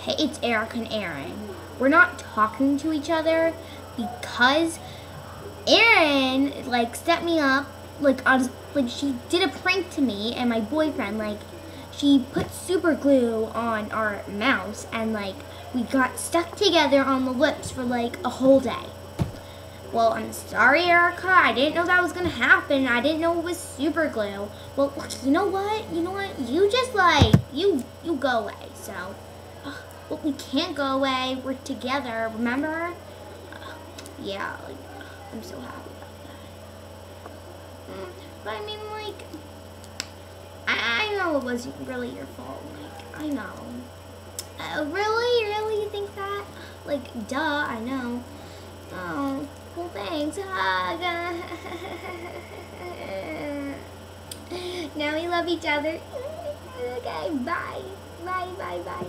Hey, it's Eric and Aaron. We're not talking to each other because Aaron set me up she did a prank to me and my boyfriend. She put super glue on our mouths and we got stuck together on the lips for a whole day. Well, I'm sorry, Erica. I didn't know that was gonna happen. I didn't know it was super glue. Well, you know what? You just you go away. So, well, we can't go away. We're together. Remember? Yeah. I'm so happy about that. But I mean, I know it wasn't really your fault. I know. Really, you think that? Duh. I know. Oh. Well, thanks. Now we love each other. Okay, bye. Bye.